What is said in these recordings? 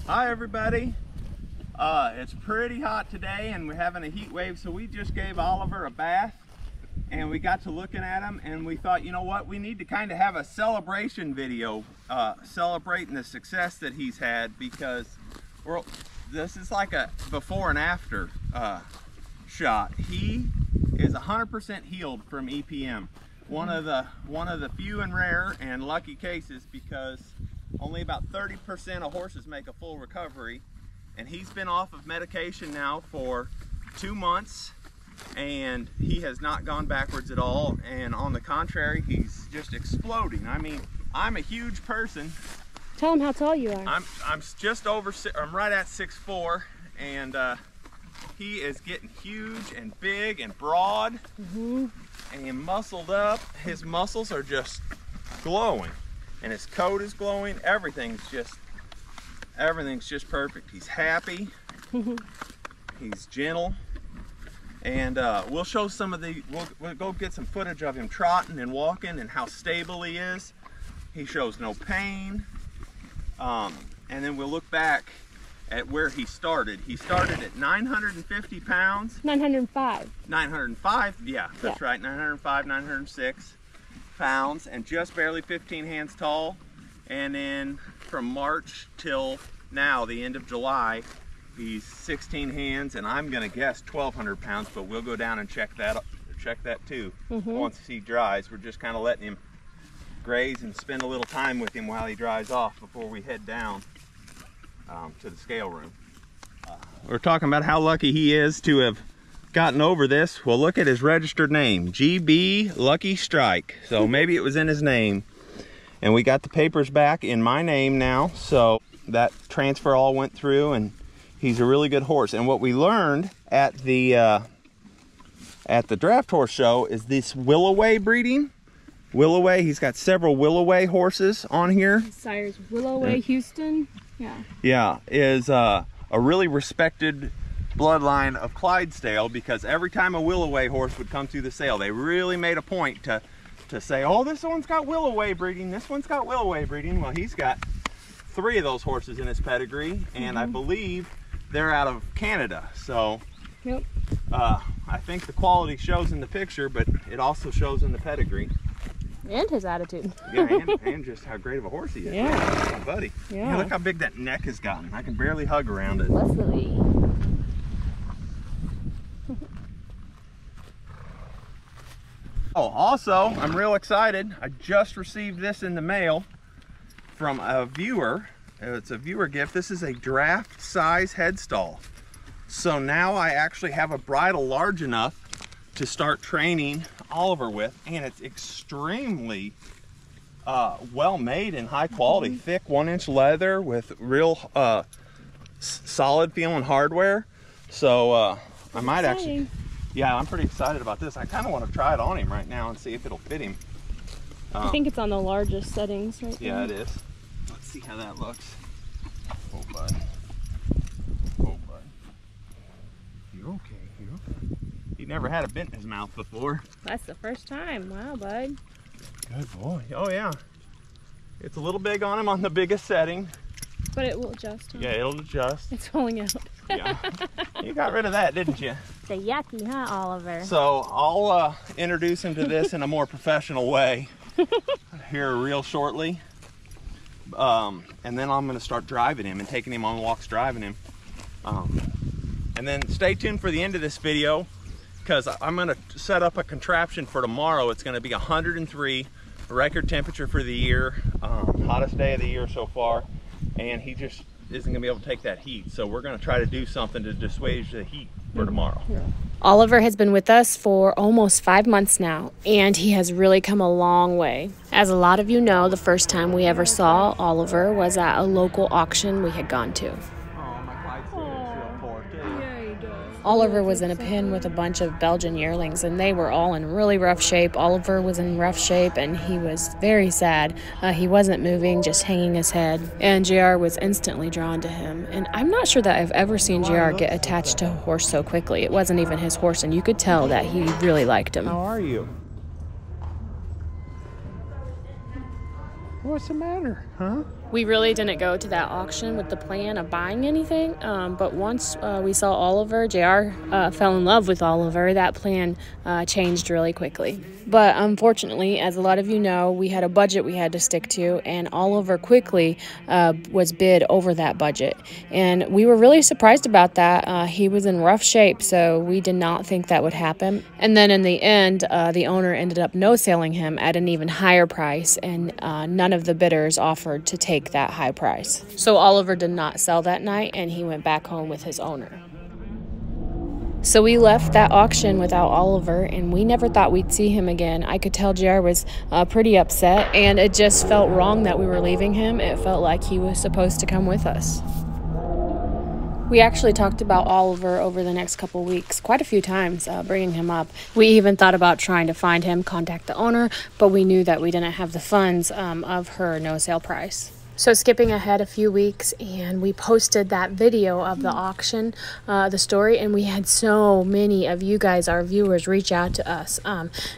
Hi everybody. It's pretty hot today and we're having a heat wave, so we just gave Oliver a bath and we got to looking at him and we thought, you know what, we need to kind of have a celebration video celebrating the success that he's had, because this is like a before and after shot. He is 100% healed from EPM. One of the few and rare and lucky cases, because only about 30% of horses make a full recovery, and he's been off of medication now for 2 months and he has not gone backwards at all, and on the contrary, he's just exploding. I mean, I'm a huge person. Tell him how tall you are. I'm just over, I'm right at 6'4", and he is getting huge and big and broad and muscled up. His muscles are just glowing and his coat is glowing. Everything's just perfect. He's happy. He's gentle, and we'll show some of the, we'll go get some footage of him trotting and walking and how stable he is. He shows no pain, and then we'll look back at where he started. He started at 950 pounds. 905. 905, yeah, that's right, 905, 906 pounds, and just barely 15 hands tall. And then from March till now, the end of July, he's 16 hands, and I'm gonna guess 1,200 pounds, but we'll go down and check that too. Once he dries. We're just kind of letting him graze and spend a little time with him while he dries off before we head down to the scale room. We're talking about how lucky he is to have gotten over this. Well, look at his registered name, GB Lucky Strike. So maybe it was in his name, and we got the papers back in my name now, so that transfer all went through, and he's a really good horse. And what we learned at the draft horse show is this Willoway breeding. Willoway, he's got several Willoway horses on here. Sire's Willoway Houston. Yeah, is a really respected bloodline of Clydesdale, because every time a Willoway horse would come through the sale, they really made a point to say, oh, this one's got Willoway breeding, this one's got Willoway breeding. Well, he's got 3 of those horses in his pedigree, and I believe they're out of Canada. So I think the quality shows in the picture, but it also shows in the pedigree. And his attitude. Yeah, and just how great of a horse he is. Yeah. That's my buddy. Yeah. Look how big that neck has gotten. I can barely hug around it. Leslie. Oh, also, I'm real excited. I just received this in the mail from a viewer. It's a viewer gift. This is a draft size headstall. So now I actually have a bridle large enough to start training Oliver with, and it's extremely well made and high quality. Thick 1-inch leather with real solid feeling hardware. So I might actually, yeah, I'm pretty excited about this. I kind of want to try it on him right now and see if it'll fit him. I think it's on the largest settings right yeah, now. it is. Let's see how that looks. Oh, bud. Oh, bud. You're okay. You're okay. He never had a bit in his mouth before. That's the first time. Wow, bud. Good boy. Oh, yeah. It's a little big on him on the biggest setting. But it will adjust. Huh? Yeah, it'll adjust. It's pulling out. Yeah. You got rid of that, didn't you? It's a yucky, huh, Oliver? So I'll introduce him to this in a more professional way here real shortly. And then I'm going to start driving him and taking him on walks, driving him. And then stay tuned for the end of this video, because I'm going to set up a contraption for tomorrow. It's going to be 103, record temperature for the year, hottest day of the year so far, and he just isn't going to be able to take that heat. So we're going to try to do something to dissuade the heat for tomorrow. Oliver has been with us for almost 5 months now, and he has really come a long way. As a lot of you know, the first time we ever saw Oliver was at a local auction we had gone to. Oliver was in a pen with a bunch of Belgian yearlings, and they were all in really rough shape. Oliver was in rough shape, and he was very sad. He wasn't moving, just hanging his head, and JR was instantly drawn to him. And I'm not sure that I've ever seen JR get attached to a horse so quickly. It wasn't even his horse, and you could tell that he really liked him. How are you? What's the matter, huh? We really didn't go to that auction with the plan of buying anything, but once we saw Oliver, JR fell in love with Oliver. That plan changed really quickly. But unfortunately, as a lot of you know, we had a budget we had to stick to, and Oliver quickly was bid over that budget. And we were really surprised about that. He was in rough shape, so we did not think that would happen. And then in the end, the owner ended up no-selling him at an even higher price, and none of the bidders offered to take that high price. So Oliver did not sell that night, and he went back home with his owner. So we left that auction without Oliver, and we never thought we'd see him again. I could tell JR was pretty upset, and it just felt wrong that we were leaving him. It felt like he was supposed to come with us. We actually talked about Oliver over the next couple weeks quite a few times, bringing him up. We even thought about trying to find him, contact the owner, but we knew that we didn't have the funds of her no-sale price. So skipping ahead a few weeks, and we posted that video of the auction, the story, and we had so many of you guys, our viewers, reach out to us,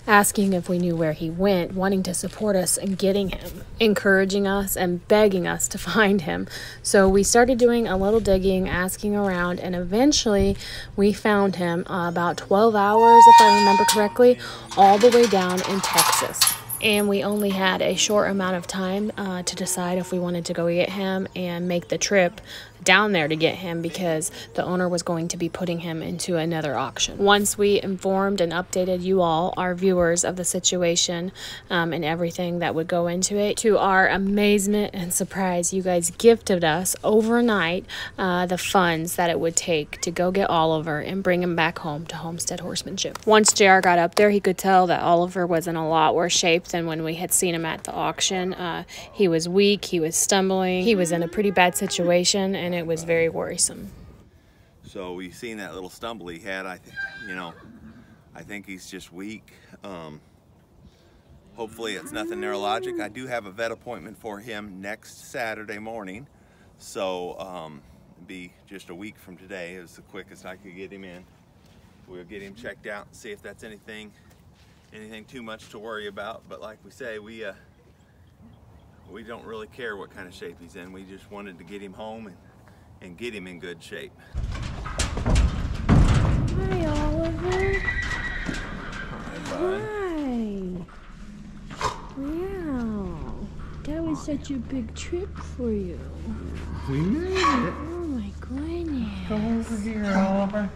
asking if we knew where he went, wanting to support us in getting him, encouraging us and begging us to find him. So we started doing a little digging, asking around, and eventually we found him about 12 hours, if I remember correctly, all the way down in Texas. And we only had a short amount of time to decide if we wanted to go get him and make the trip down there to get him, because the owner was going to be putting him into another auction. Once we informed and updated you all, our viewers, of the situation and everything that would go into it, to our amazement and surprise, you guys gifted us overnight the funds that it would take to go get Oliver and bring him back home to Homestead Horsemanship. Once JR got up there, he could tell that Oliver was in a lot worse shape than when we had seen him at the auction. He was weak, he was stumbling, he was in a pretty bad situation, and it was very worrisome. So we've seen that little stumble he had. I think he's just weak. Hopefully it's nothing neurologic. I do have a vet appointment for him next Saturday morning, so it'll be just a week from today. It was the quickest I could get him in. We'll get him checked out and see if that's anything too much to worry about. But like we say, we don't really care what kind of shape he's in. We just wanted to get him home and get him in good shape. Hi, Oliver. Hi. Wow. That was such a big trip for you. We made it. Oh my goodness. Come over here, Oliver.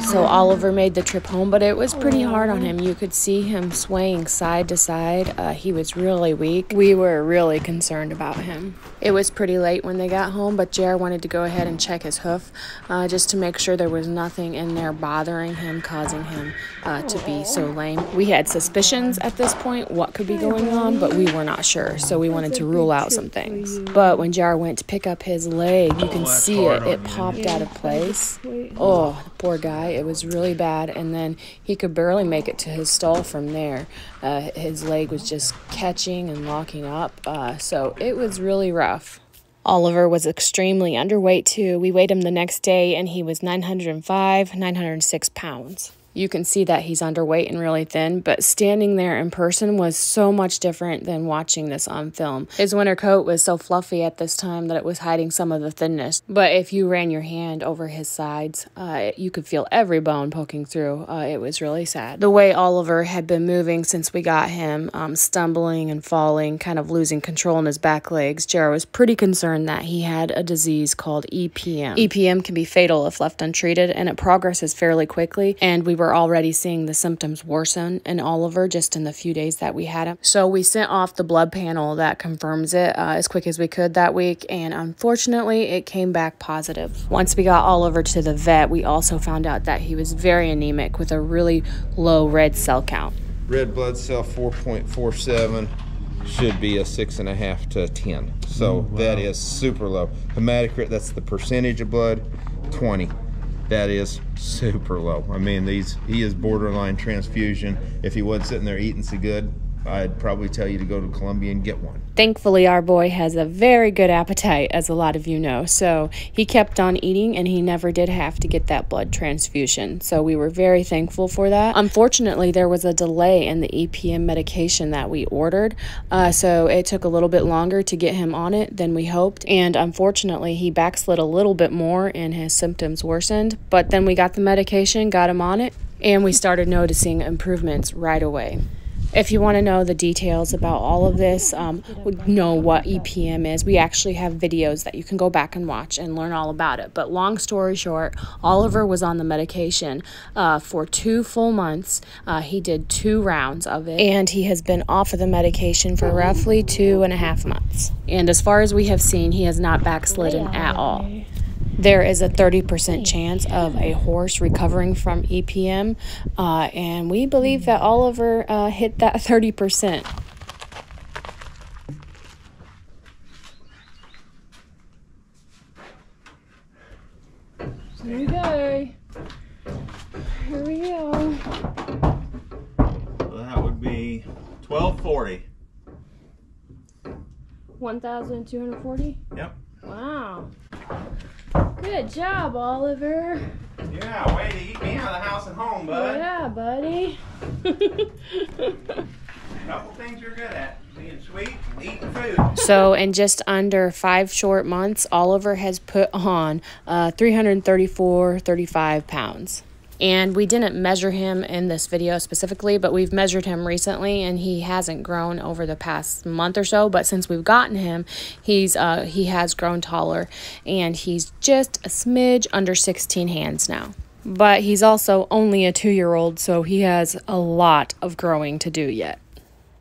So Oliver made the trip home, but it was pretty hard on him. You could see him swaying side to side. He was really weak. We were really concerned about him. It was pretty late when they got home, but JR wanted to go ahead and check his hoof just to make sure there was nothing in there bothering him, causing him to be so lame. We had suspicions at this point what could be going on, but we were not sure, so we wanted to rule out some things. But when JR went to pick up his leg, you can see it popped out of place. Oh, poor guy. It was really bad, and then he could barely make it to his stall from there. His leg was just catching and locking up, so it was really rough. Oliver was extremely underweight too. We weighed him the next day, and he was 906 pounds. You can see that he's underweight and really thin, but standing there in person was so much different than watching this on film. His winter coat was so fluffy at this time that it was hiding some of the thinness, but if you ran your hand over his sides, you could feel every bone poking through. It was really sad. The way Oliver had been moving since we got him, stumbling and falling, kind of losing control in his back legs, JR was pretty concerned that he had a disease called EPM. EPM can be fatal if left untreated, and it progresses fairly quickly, and we were already seeing the symptoms worsen in Oliver just in the few days that we had him. So we sent off the blood panel that confirms it as quick as we could that week, and unfortunately it came back positive. Once we got Oliver to the vet, we also found out that he was very anemic with a really low red cell count. Red blood cell 4.47, should be a 6.5 to 10. So that is super low. Hematocrit, that's the percentage of blood, 20. That is super low. I mean, he is borderline transfusion. If he wasn't sitting there eating so good, I'd probably tell you to go to Columbia and get one. Thankfully, our boy has a very good appetite, as a lot of you know, so he kept on eating and he never did have to get that blood transfusion. So we were very thankful for that. Unfortunately, there was a delay in the EPM medication that we ordered, so it took a little bit longer to get him on it than we hoped, and unfortunately, he backslid a little bit more and his symptoms worsened, but then we got the medication, got him on it, and we started noticing improvements right away. If you want to know the details about all of this, know what EPM is, we actually have videos that you can go back and watch and learn all about it. But long story short, Oliver was on the medication for 2 full months. He did 2 rounds of it, and he has been off of the medication for roughly 2.5 months. And as far as we have seen, he has not backslidden at all. There is a 30% chance of a horse recovering from EPM, and we believe that Oliver hit that 30%. Here we go. Here we go. So that would be 1240. 1,240? Yep. Wow. Good job, Oliver. Yeah, way to eat me out of the house and home, bud. Yeah, buddy. Couple things you're good at, being sweet and eating food. So in just under 5 short months, Oliver has put on 335 pounds. And we didn't measure him in this video specifically, but we've measured him recently, and he hasn't grown over the past month or so. But since we've gotten him, he has grown taller, and he's just a smidge under 16 hands now. But he's also only a 2-year-old, so he has a lot of growing to do yet.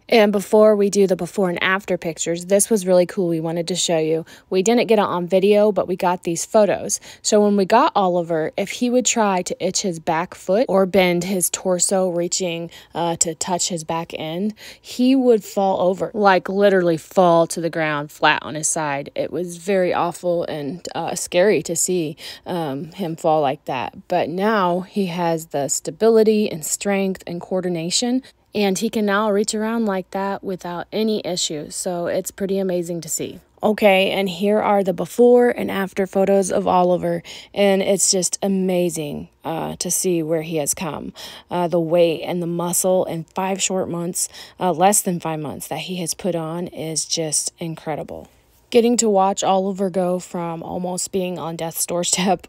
And before we do the before and after pictures, this was really cool. We wanted to show you. We didn't get it on video, but we got these photos. So when we got Oliver, if he would try to itch his back foot or bend his torso reaching to touch his back end, he would fall over, like literally fall to the ground flat on his side. It was very awful and scary to see him fall like that. But now he has the stability and strength and coordination, and he can now reach around like that without any issues. So it's pretty amazing to see. Okay, and here are the before and after photos of Oliver. And it's just amazing to see where he has come. The weight and the muscle in 5 short months, less than 5 months that he has put on is just incredible. Getting to watch Oliver go from almost being on death's doorstep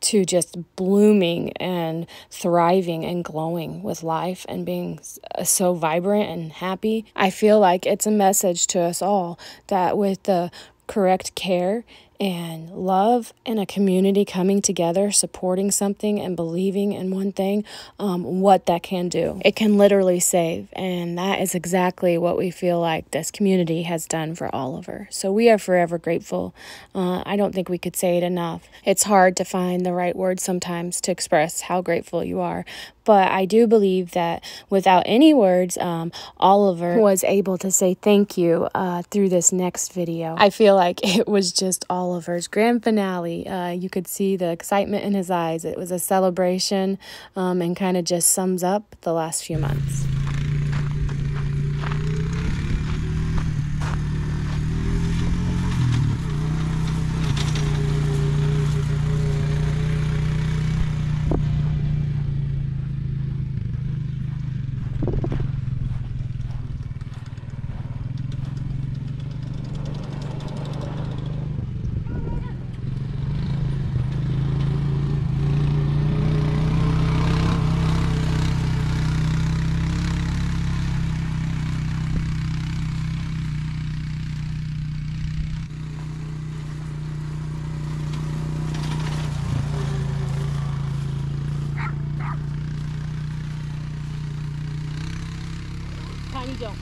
to just blooming and thriving and glowing with life and being so vibrant and happy. I feel like it's a message to us all that with the correct care and love and a community coming together, supporting something and believing in one thing, what that can do. It can literally save, and that is exactly what we feel like this community has done for Oliver. So we are forever grateful. I don't think we could say it enough. It's hard to find the right words sometimes to express how grateful you are, but I do believe that without any words, Oliver was able to say thank you through this next video. I feel like it was just Oliver's grand finale. You could see the excitement in his eyes. It was a celebration and kind of just sums up the last few months. Tiny jump.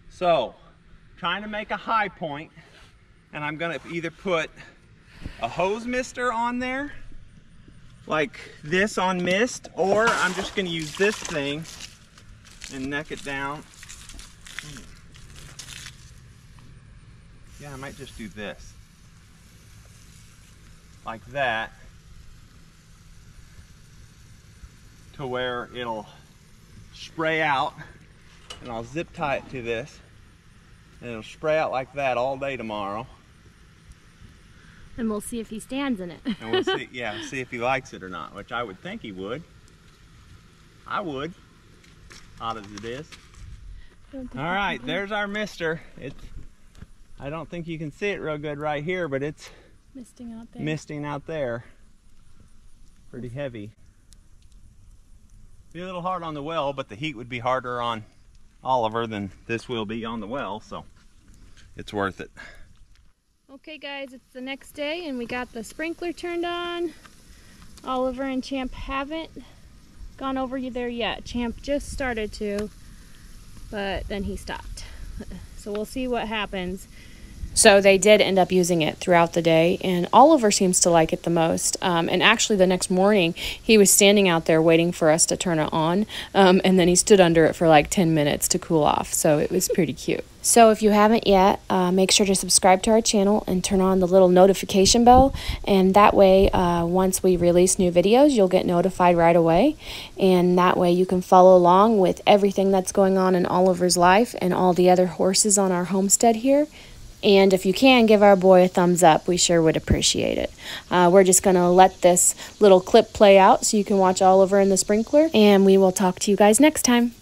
So, trying to make a high point, and I'm gonna either put a hose mister on there, like this on mist, or I'm just gonna use this thing and neck it down. Yeah, I might just do this. Like that. To where it'll spray out, and I'll zip tie it to this, and it'll spray out like that all day tomorrow. And we'll see if he stands in it. And we'll see, yeah, see if he likes it or not, which I would think he would. I would, hot as it is. All right, there's our mister. I don't think you can see it real good right here, but it's misting out there. Misting out there. Pretty heavy. Be a little hard on the well, but the heat would be harder on Oliver than this will be on the well, so it's worth it. Okay guys, it's the next day and we got the sprinkler turned on. Oliver and Champ haven't gone over there yet. Champ just started to, but then he stopped. So we'll see what happens. So they did end up using it throughout the day, and Oliver seems to like it the most. And actually the next morning, he was standing out there waiting for us to turn it on, and then he stood under it for like 10 minutes to cool off, so it was pretty cute. So if you haven't yet, make sure to subscribe to our channel and turn on the little notification bell, and that way, once we release new videos, you'll get notified right away, and that way you can follow along with everything that's going on in Oliver's life and all the other horses on our homestead here. And if you can, give our boy a thumbs up. We sure would appreciate it. We're just going to let this little clip play out so you can watch Oliver and the sprinkler. And we will talk to you guys next time.